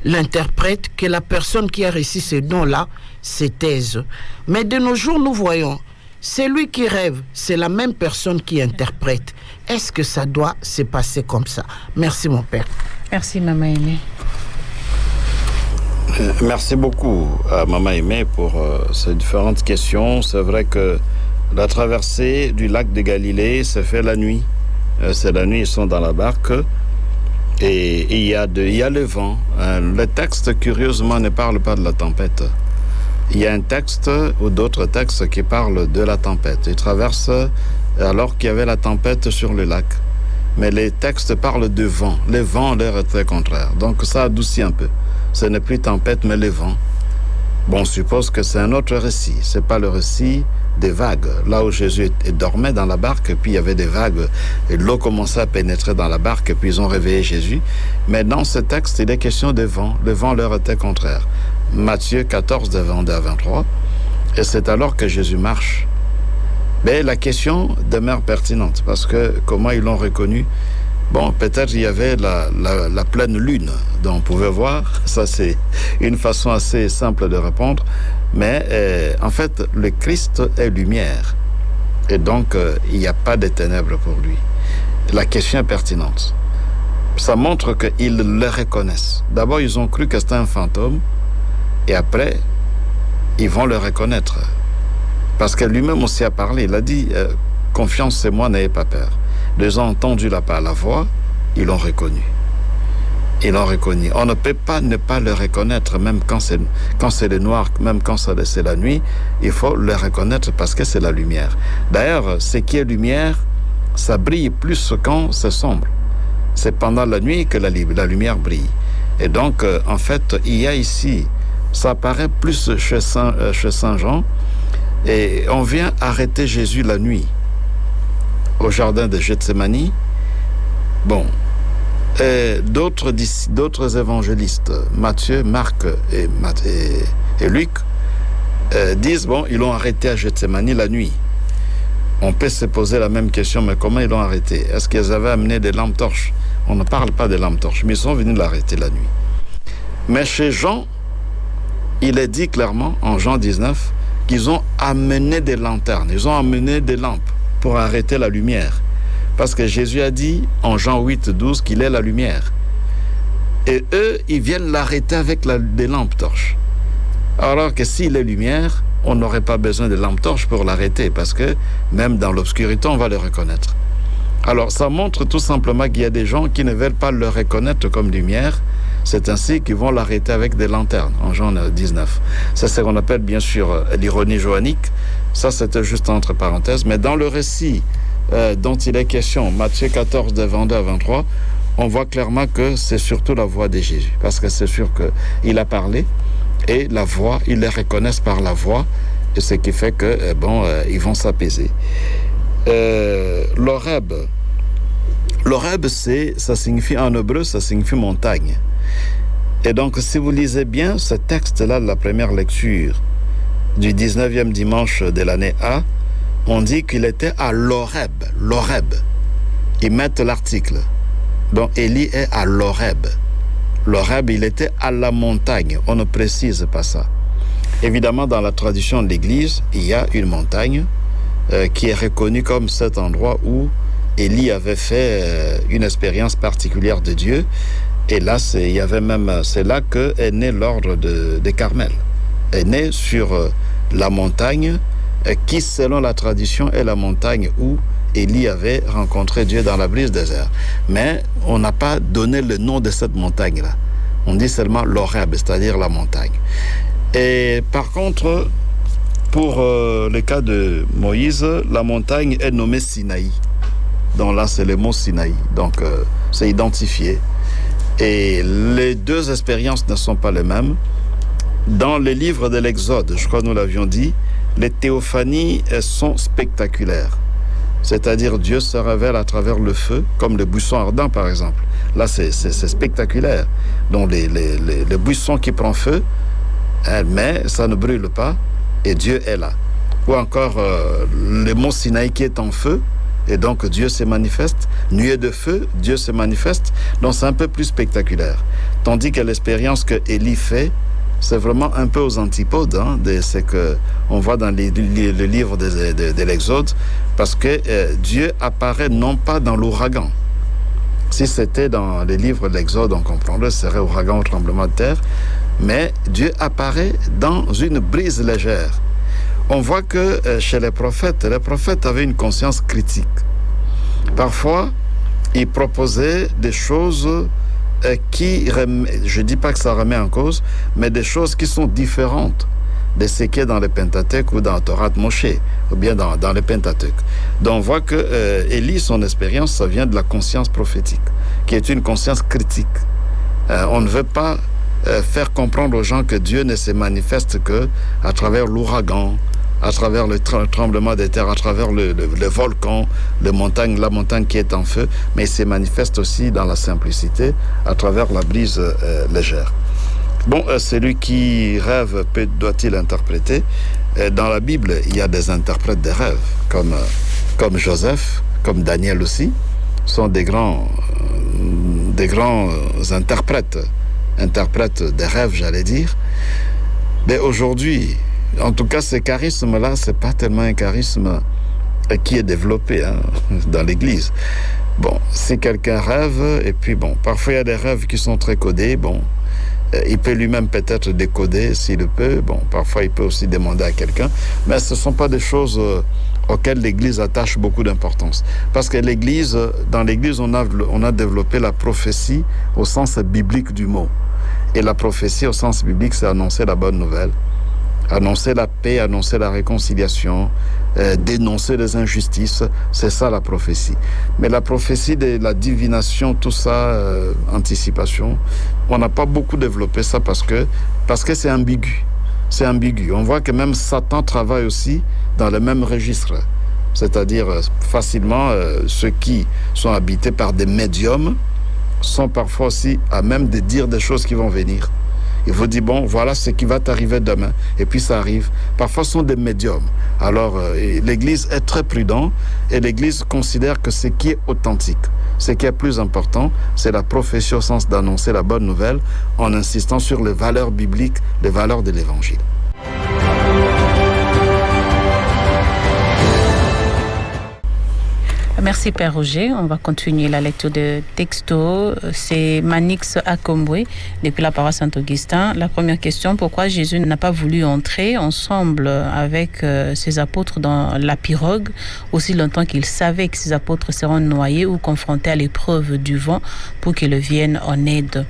l'interprète, que la personne qui a reçu ce don-là se taise. Mais de nos jours, nous voyons, celui qui rêve, c'est la même personne qui interprète. Est-ce que ça doit se passer comme ça? Merci, mon Père. Merci, Maman Aimée. Merci beaucoup à Maman Aimée pour ces différentes questions. C'est vrai que la traversée du lac de Galilée se fait la nuit. C'est la nuit, ils sont dans la barque et il y a le vent. Le texte, curieusement, ne parle pas de la tempête. Il y a un texte ou d'autres textes qui parlent de la tempête. Ils traversent alors qu'il y avait la tempête sur le lac. Mais les textes parlent de vent. Le vent leur est très contraire. Donc ça adoucit un peu. Ce n'est plus tempête, mais le vent. Bon, on suppose que c'est un autre récit. C'est pas le récit des vagues. Là où Jésus dormait dans la barque, puis il y avait des vagues, et l'eau commençait à pénétrer dans la barque, puis ils ont réveillé Jésus. Mais dans ce texte, il est question de vent. Le vent leur était contraire. Matthieu 14, de 22 à 23. Et c'est alors que Jésus marche. Mais la question demeure pertinente, parce que comment ils l'ont reconnu? Bon, peut-être il y avait la pleine lune, dont on pouvait voir. Ça, c'est une façon assez simple de répondre. Mais en fait, le Christ est lumière. Et donc, il n'y a pas de ténèbres pour lui. La question est pertinente. Ça montre qu'ils le reconnaissent. D'abord, ils ont cru que c'était un fantôme. Et après, ils vont le reconnaître. Parce que lui-même aussi a parlé. Il a dit, confiance, c'est moi, n'ayez pas peur. Les gens ont entendu la voix, ils l'ont reconnu. Ils l'ont reconnu. On ne peut pas ne pas le reconnaître, même quand c'est le noir, même quand c'est la nuit. Il faut le reconnaître parce que c'est la lumière. D'ailleurs, ce qui est lumière, ça brille plus quand c'est sombre. C'est pendant la nuit que la lumière brille. Et donc, en fait, il y a ici, ça apparaît plus chez Saint Jean, et on vient arrêter Jésus la nuit au jardin de Gethsémani. Bon, d'autres évangélistes, Matthieu, Marc et Luc, disent, bon, ils l'ont arrêté à Gethsémani la nuit. On peut se poser la même question, mais comment ils l'ont arrêté? Est-ce qu'ils avaient amené des lampes torches? On ne parle pas des lampes torches, mais ils sont venus l'arrêter la nuit. Mais chez Jean, il est dit clairement, en Jean 19, qu'ils ont amené des lanternes, ils ont amené des lampes pour arrêter la lumière. Parce que Jésus a dit en Jean 8, 12 qu'il est la lumière. Et eux, ils viennent l'arrêter avec des lampes torches. Alors que s'il est lumière, on n'aurait pas besoin de lampes torches pour l'arrêter, parce que même dans l'obscurité, on va le reconnaître. Alors, ça montre tout simplement qu'il y a des gens qui ne veulent pas le reconnaître comme lumière. C'est ainsi qu'ils vont l'arrêter avec des lanternes, en Jean 19. Ça, c'est ce qu'on appelle bien sûr l'ironie johannique. Ça, c'était juste entre parenthèses. Mais dans le récit dont il est question, Matthieu 14, de 22 à 23, on voit clairement que c'est surtout la voix de Jésus. Parce que c'est sûr qu'il a parlé, et la voix, ils les reconnaissent par la voix, et ce qui fait que, ils vont s'apaiser. L'Horeb, ça signifie, en hébreu, ça signifie montagne. Et donc, si vous lisez bien ce texte-là de la première lecture du 19e dimanche de l'année A, on dit qu'il était à l'Horeb. L'Horeb. Ils mettent l'article. Donc, Élie est à l'Horeb. L'Horeb, il était à la montagne. On ne précise pas ça. Évidemment, dans la tradition de l'Église, il y a une montagne qui est reconnue comme cet endroit où Élie avait fait une expérience particulière de Dieu. Et là, c'est là que est né l'ordre de Carmel. Est né sur la montagne qui, selon la tradition, est la montagne où Élie avait rencontré Dieu dans la brise désert. Mais on n'a pas donné le nom de cette montagne-là. On dit seulement l'Horeb, c'est-à-dire la montagne. Et par contre, pour le cas de Moïse, la montagne est nommée Sinaï. Donc là, c'est le mot Sinaï. Donc, c'est identifié. Et les deux expériences ne sont pas les mêmes. Dans le livre de l'Exode, je crois que nous l'avions dit, les théophanies sont spectaculaires. C'est-à-dire Dieu se révèle à travers le feu, comme le buisson ardent par exemple. Là, c'est spectaculaire. Donc les buissons qui prend feu, mais ça ne brûle pas, et Dieu est là. Ou encore le mont Sinaï qui est en feu, et donc Dieu se manifeste. Nuée de feu, Dieu se manifeste. Donc c'est un peu plus spectaculaire. Tandis que l'expérience que Élie fait, c'est vraiment un peu aux antipodes de ce qu'on voit dans le livre de l'Exode, parce que Dieu apparaît non pas dans l'ouragan. Si c'était dans les livres de l'Exode, on comprendrait, ce serait ouragan ou tremblement de terre, mais Dieu apparaît dans une brise légère. On voit que chez les prophètes avaient une conscience critique. Parfois, ils proposaient des choses qui, je ne dis pas que ça remet en cause, mais des choses qui sont différentes de ce qui est dans le Pentateuque ou dans Torah de Moshe, ou bien dans le Pentateuque. Donc on voit que Élie, son expérience, ça vient de la conscience prophétique, qui est une conscience critique. On ne veut pas faire comprendre aux gens que Dieu ne se manifeste que à travers l'ouragan, à travers le tremblement des terres, à travers le volcan, la montagne qui est en feu, mais il se manifeste aussi dans la simplicité, à travers la brise légère. Bon, celui qui rêve, doit-il interpréter? Dans la Bible, il y a des interprètes des rêves, comme Joseph, comme Daniel aussi, sont des grands interprètes des rêves, j'allais dire. Mais aujourd'hui, en tout cas, ce charisme-là, c'est pas tellement un charisme qui est développé dans l'Église. Bon, si quelqu'un rêve, et puis bon, parfois il y a des rêves qui sont très codés, bon, il peut lui-même peut-être décoder s'il le peut, bon, parfois il peut aussi demander à quelqu'un, mais ce ne sont pas des choses auxquelles l'Église attache beaucoup d'importance. Parce que dans l'Église, on a développé la prophétie au sens biblique du mot. Et la prophétie au sens biblique, c'est annoncer la bonne nouvelle, annoncer la paix, annoncer la réconciliation, dénoncer les injustices, c'est ça la prophétie. Mais la prophétie de la divination, tout ça, anticipation, on n'a pas beaucoup développé ça parce que c'est ambigu. C'est ambigu. On voit que même Satan travaille aussi dans le même registre. C'est-à-dire facilement, ceux qui sont habités par des médiums sont parfois aussi à même de dire des choses qui vont venir. Il vous dit, bon, voilà ce qui va t'arriver demain. Et puis ça arrive. Parfois, ce sont des médiums. Alors, l'Église est très prudente et l'Église considère que ce qui est authentique, ce qui est plus important, c'est la prophétie au sens d'annoncer la bonne nouvelle en insistant sur les valeurs bibliques, les valeurs de l'Évangile. Merci Père Roger. On va continuer la lecture de texto. C'est Manix Akombwe depuis la paroisse Saint-Augustin. La première question, pourquoi Jésus n'a pas voulu entrer ensemble avec ses apôtres dans la pirogue aussi longtemps qu'il savait que ses apôtres seront noyés ou confrontés à l'épreuve du vent pour qu'ils viennent en aide?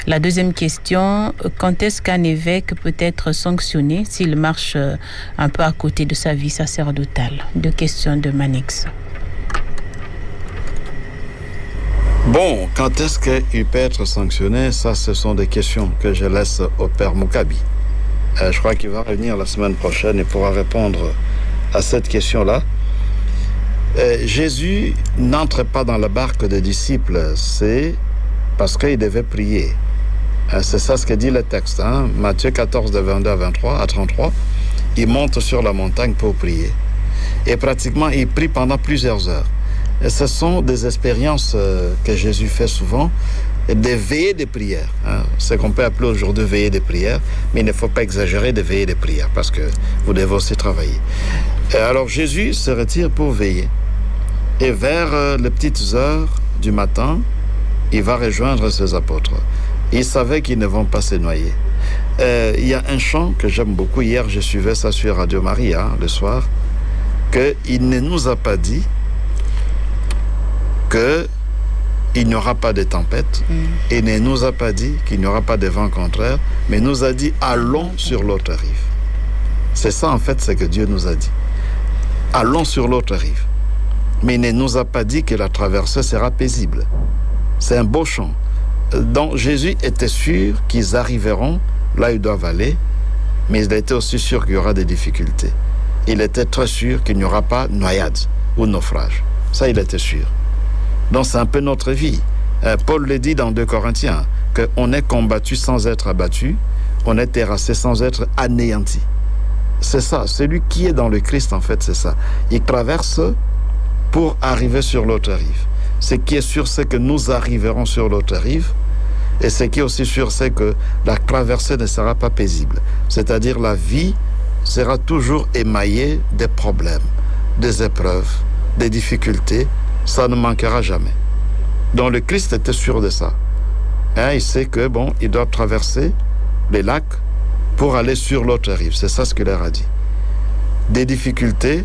La deuxième question, quand est-ce qu'un évêque peut être sanctionné s'il marche un peu à côté de sa vie sacerdotale? Deux questions de Manix. Bon, quand est-ce qu'il peut être sanctionné? Ça, ce sont des questions que je laisse au Père Moukabi. Je crois qu'il va revenir la semaine prochaine et pourra répondre à cette question-là. Jésus n'entre pas dans la barque des disciples, c'est parce qu'il devait prier. C'est ça ce que dit le texte. Matthieu 14, de 22 à 33. Il monte sur la montagne pour prier. Et pratiquement, il prie pendant plusieurs heures. Et ce sont des expériences que Jésus fait souvent, des veillées de prière. Ce qu'on peut appeler aujourd'hui veillées de prière, mais il ne faut pas exagérer des veillées de prière parce que vous devez aussi travailler. Et alors Jésus se retire pour veiller. Et vers les petites heures du matin, il va rejoindre ses apôtres. Il savait qu'ils ne vont pas se noyer. Il y a un chant que j'aime beaucoup. Hier, je suivais ça sur Radio Maria le soir, qu'il ne nous a pas dit qu'il n'y aura pas de tempête et ne nous a pas dit qu'il n'y aura pas de vent contraire, mais nous a dit allons sur l'autre rive. C'est ça en fait ce que Dieu nous a dit. Allons sur l'autre rive. Mais il ne nous a pas dit que la traversée sera paisible. C'est un beau chant. Donc Jésus était sûr qu'ils arriveront là où ils doivent aller, mais il était aussi sûr qu'il y aura des difficultés. Il était très sûr qu'il n'y aura pas noyade ou naufrage. Ça, il était sûr. Donc c'est un peu notre vie. Paul le dit dans 2 Corinthiens, qu'on est combattu sans être abattu, on est terrassé sans être anéanti. C'est ça, celui qui est dans le Christ en fait, c'est ça. Il traverse pour arriver sur l'autre rive. Ce qui est sûr, c'est que nous arriverons sur l'autre rive, et ce qui est aussi sûr, c'est que la traversée ne sera pas paisible. C'est-à-dire la vie sera toujours émaillée des problèmes, des épreuves, des difficultés. Ça ne manquera jamais. Donc le Christ était sûr de ça. Il sait que il doit traverser les lacs pour aller sur l'autre rive. C'est ça ce qu'il leur a dit. Des difficultés,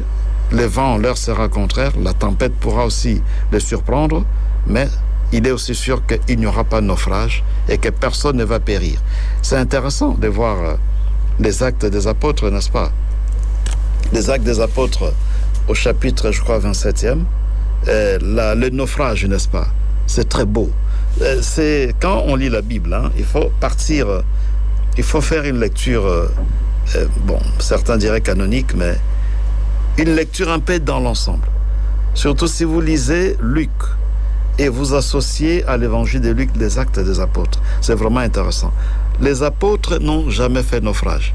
le vent leur sera contraire, la tempête pourra aussi les surprendre, mais il est aussi sûr qu'il n'y aura pas de naufrage et que personne ne va périr. C'est intéressant de voir les actes des apôtres, n'est-ce pas? Les actes des apôtres au chapitre, je crois, 27e. Le naufrage, n'est-ce pas? C'est très beau. C'est quand on lit la Bible, il faut partir, il faut faire une lecture, certains diraient canonique, mais une lecture un peu dans l'ensemble. Surtout si vous lisez Luc et vous associez à l'évangile de Luc les actes des apôtres. C'est vraiment intéressant. Les apôtres n'ont jamais fait naufrage.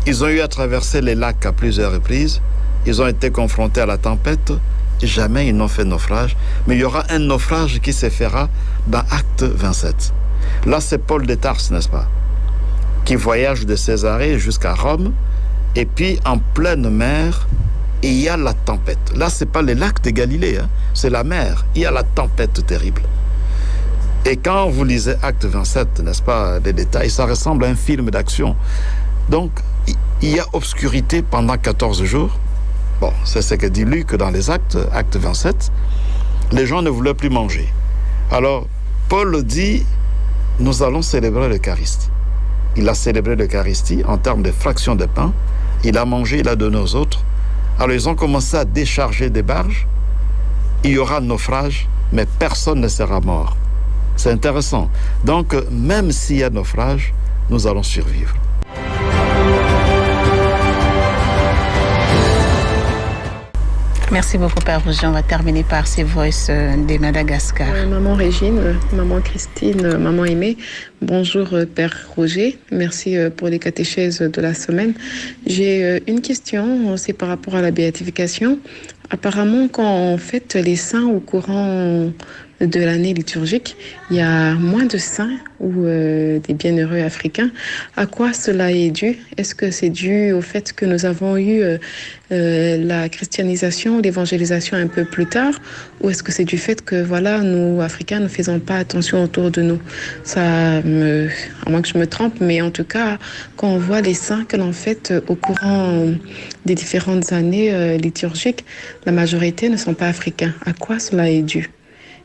Ils ont eu à traverser les lacs à plusieurs reprises. Ils ont été confrontés à la tempête. Jamais ils n'ont fait naufrage, mais il y aura un naufrage qui se fera dans Acte 27. Là, c'est Paul de Tarse, n'est-ce pas, qui voyage de Césarée jusqu'à Rome, et puis en pleine mer, il y a la tempête. Là, c'est pas les lacs de Galilée, c'est la mer. Il y a la tempête terrible. Et quand vous lisez Acte 27, n'est-ce pas, les détails, ça ressemble à un film d'action. Donc, il y a obscurité pendant 14 jours. Bon, c'est ce que dit Luc dans les actes, acte 27. Les gens ne voulaient plus manger. Alors, Paul dit, nous allons célébrer l'Eucharistie. Il a célébré l'Eucharistie en termes de fraction de pain. Il a mangé, il a donné aux autres. Alors, ils ont commencé à décharger des barges. Il y aura naufrage, mais personne ne sera mort. C'est intéressant. Donc, même s'il y a naufrage, nous allons survivre. Merci beaucoup, Père Roger. On va terminer par ces voices de Madagascar. Maman Régine, maman Christine, maman Aimée. Bonjour, Père Roger. Merci pour les catéchèses de la semaine. J'ai une question, c'est par rapport à la béatification. Apparemment, quand on fête les saints au courant de l'année liturgique, il y a moins de saints ou des bienheureux africains. À quoi cela est dû? Est-ce que c'est dû au fait que nous avons eu la christianisation, l'évangélisation un peu plus tard, ou est-ce que c'est du fait que voilà, nous Africains ne faisons pas attention autour de nous? À moins que je me trompe, mais en tout cas, quand on voit les saints que l'on fête au courant des différentes années liturgiques, la majorité ne sont pas africains. À quoi cela est dû?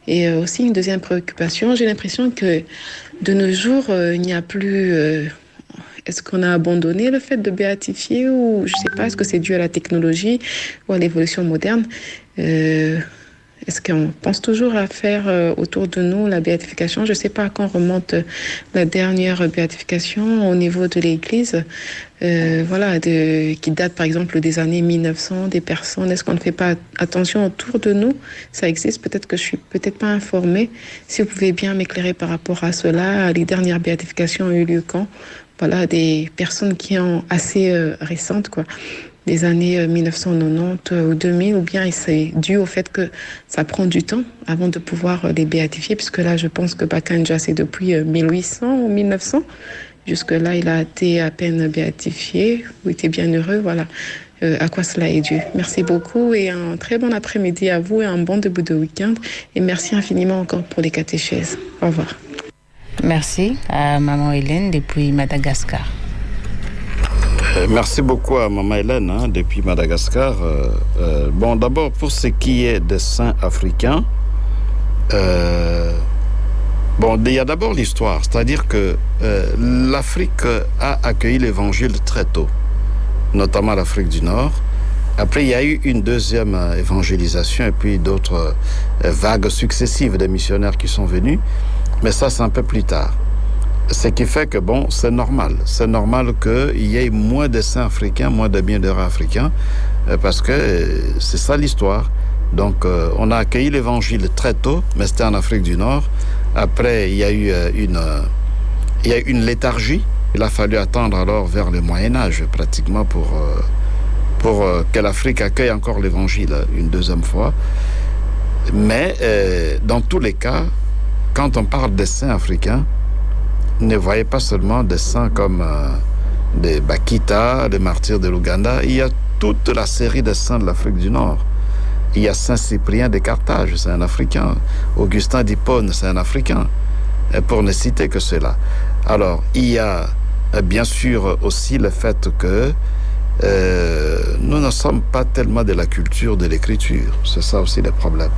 Et aussi une deuxième préoccupation, j'ai l'impression que de nos jours, il n'y a plus... est-ce qu'on a abandonné le fait de béatifier ou je ne sais pas, est-ce que c'est dû à la technologie ou à l'évolution moderne? Est-ce qu'on pense toujours à faire autour de nous la béatification? Je ne sais pas à quand remonte la dernière béatification au niveau de l'Église, qui date par exemple des années 1900, des personnes. Est-ce qu'on ne fait pas attention autour de nous? Ça existe, peut-être que je ne suis peut-être pas informée. Si vous pouvez bien m'éclairer par rapport à cela, les dernières béatifications ont eu lieu quand? Voilà, des personnes qui ont assez récentes, quoi. Des années 1990 ou 2000, ou bien c'est dû au fait que ça prend du temps avant de pouvoir les béatifier, puisque là, je pense que Bakanja, c'est depuis 1800 ou 1900. Jusque-là, il a été à peine béatifié, ou était bien heureux, voilà. À quoi cela est dû. Merci beaucoup et un très bon après-midi à vous et un bon début de week-end. Et merci infiniment encore pour les catéchèses. Au revoir. Merci à Maman Hélène depuis Madagascar. Merci beaucoup à Maman Hélène depuis Madagascar. Bon, d'abord, pour ce qui est des saints africains, bon, il y a d'abord l'histoire, c'est-à-dire que l'Afrique a accueilli l'évangile très tôt, notamment l'Afrique du Nord. Après, il y a eu une deuxième évangélisation et puis d'autres vagues successives de missionnaires qui sont venus, mais ça, c'est un peu plus tard. Ce qui fait que, bon, c'est normal. C'est normal qu'il y ait moins de saints africains, moins de bienheureux africains, parce que c'est ça l'histoire. Donc, on a accueilli l'évangile très tôt, mais c'était en Afrique du Nord. Après, il y a eu une léthargie. Il a fallu attendre alors vers le Moyen-Âge, pratiquement, pour que l'Afrique accueille encore l'évangile une deuxième fois. Mais, dans tous les cas, quand on parle des saints africains, ne voyez pas seulement des saints comme des Bakita, des martyrs de l'Ouganda. Il y a toute la série des saints de l'Afrique du Nord. Il y a Saint Cyprien de Carthage, c'est un Africain. Augustin d'Hippone, c'est un Africain. Et pour ne citer que cela. Alors, il y a bien sûr aussi le fait que nous ne sommes pas tellement de la culture de l'écriture. C'est ça aussi le problème.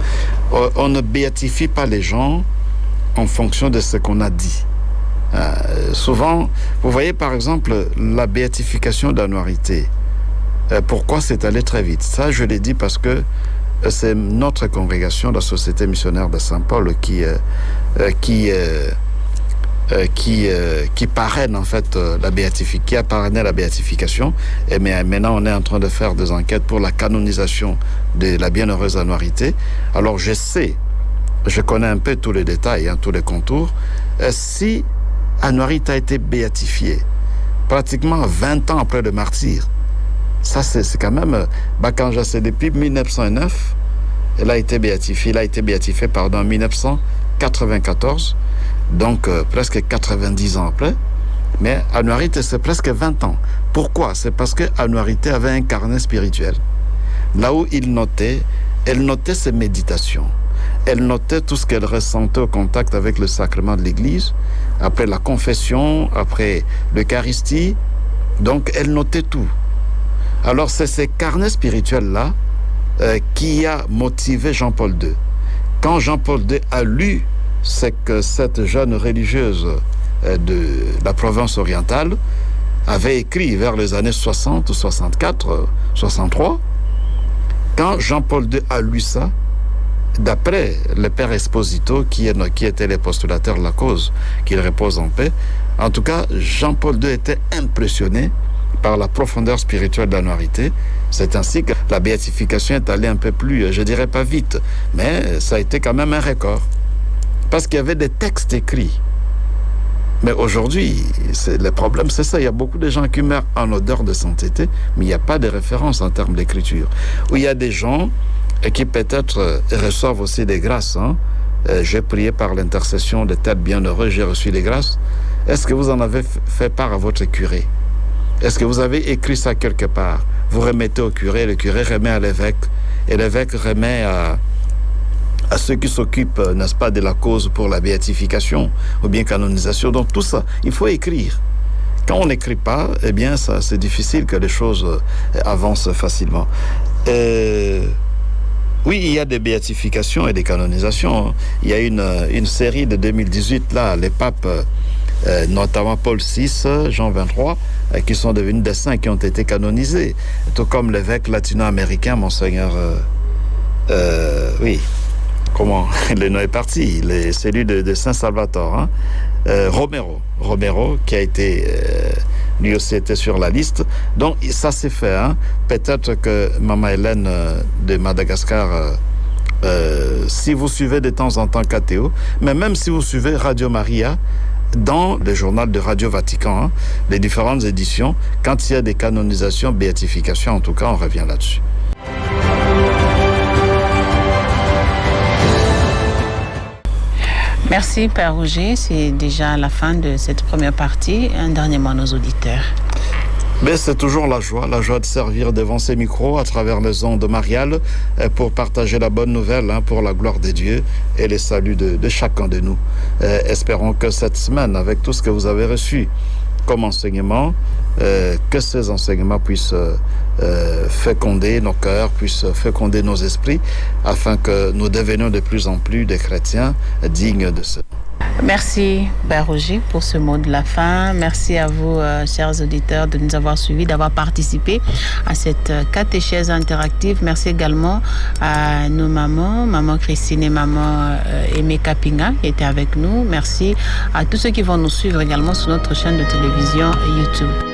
On ne béatifie pas les gens en fonction de ce qu'on a dit. Souvent, vous voyez par exemple la béatification d'Anouarité. Pourquoi c'est allé très vite? Ça, je l'ai dit parce que c'est notre congrégation, la Société missionnaire de Saint-Paul, qui parraine en fait qui a parrainé la béatification. Et mais maintenant, on est en train de faire des enquêtes pour la canonisation de la bienheureuse Anouarité. Alors, je connais un peu tous les détails, tous les contours. Si Anouarité a été béatifiée pratiquement 20 ans après le martyre. Ça, c'est quand même... Bakanja, c'est depuis 1909. Elle a été béatifiée. Il a été béatifié, en 1994. Donc, presque 90 ans après. Mais Anouarité, c'est presque 20 ans. Pourquoi? C'est parce que Anouarité avait un carnet spirituel. Là où elle notait ses méditations. Elle notait tout ce qu'elle ressentait au contact avec le sacrement de l'Église, après la confession, après l'Eucharistie. Donc, elle notait tout. Alors, c'est ces carnets spirituels-là qui a motivé Jean-Paul II. Quand Jean-Paul II a lu ce que cette jeune religieuse de la province orientale avait écrit vers les années 60, 64, 63, quand Jean-Paul II a lu ça, d'après le père Esposito, qui était le postulateur de la cause, qu'il repose en paix, en tout cas, Jean-Paul II était impressionné par la profondeur spirituelle d'Anouarité. C'est ainsi que la béatification est allée un peu plus, je dirais pas vite, mais ça a été quand même un record. Parce qu'il y avait des textes écrits. Mais aujourd'hui, le problème, c'est ça. Il y a beaucoup de gens qui meurent en odeur de sainteté, mais il n'y a pas de référence en termes d'écriture. Ou il y a des gens qui peut-être reçoivent aussi des grâces. J'ai prié par l'intercession de tel bienheureux, j'ai reçu des grâces. Est-ce que vous en avez fait part à votre curé? Est-ce que vous avez écrit ça quelque part? Vous remettez au curé, le curé remet à l'évêque, et l'évêque remet à ceux qui s'occupent, n'est-ce pas, de la cause pour la béatification ou bien canonisation. Donc tout ça, il faut écrire. Quand on n'écrit pas, eh bien, ça, c'est difficile que les choses avancent facilement. Oui, il y a des béatifications et des canonisations. Il y a une série de 2018, là, les papes, notamment Paul VI, Jean XXIII, qui sont devenus des saints qui ont été canonisés. Tout comme l'évêque latino-américain, Monseigneur... oui... Comment le nom est parti, celui de Saint-Salvatore, Romero, qui a été, lui aussi était sur la liste. Donc ça s'est fait. Peut-être que Maman Hélène de Madagascar, si vous suivez de temps en temps KTO, mais même si vous suivez Radio Maria, dans le journal de Radio Vatican, les différentes éditions, quand il y a des canonisations, béatifications, en tout cas, on revient là-dessus. Merci Père Roger, c'est déjà la fin de cette première partie. Un dernier mot à nos auditeurs. Mais c'est toujours la joie de servir devant ces micros à travers les ondes mariales pour partager la bonne nouvelle pour la gloire de Dieu et le salut de chacun de nous. Espérons que cette semaine, avec tout ce que vous avez reçu comme enseignement, que ces enseignements puissent féconder nos cœurs, puissent féconder nos esprits, afin que nous devenions de plus en plus des chrétiens dignes de ce. Merci, Père Roger, pour ce mot de la fin. Merci à vous, chers auditeurs, de nous avoir suivis, d'avoir participé à cette catéchèse interactive. Merci également à nos mamans, Maman Christine et Maman Aimé Kapinga, qui étaient avec nous. Merci à tous ceux qui vont nous suivre également sur notre chaîne de télévision YouTube.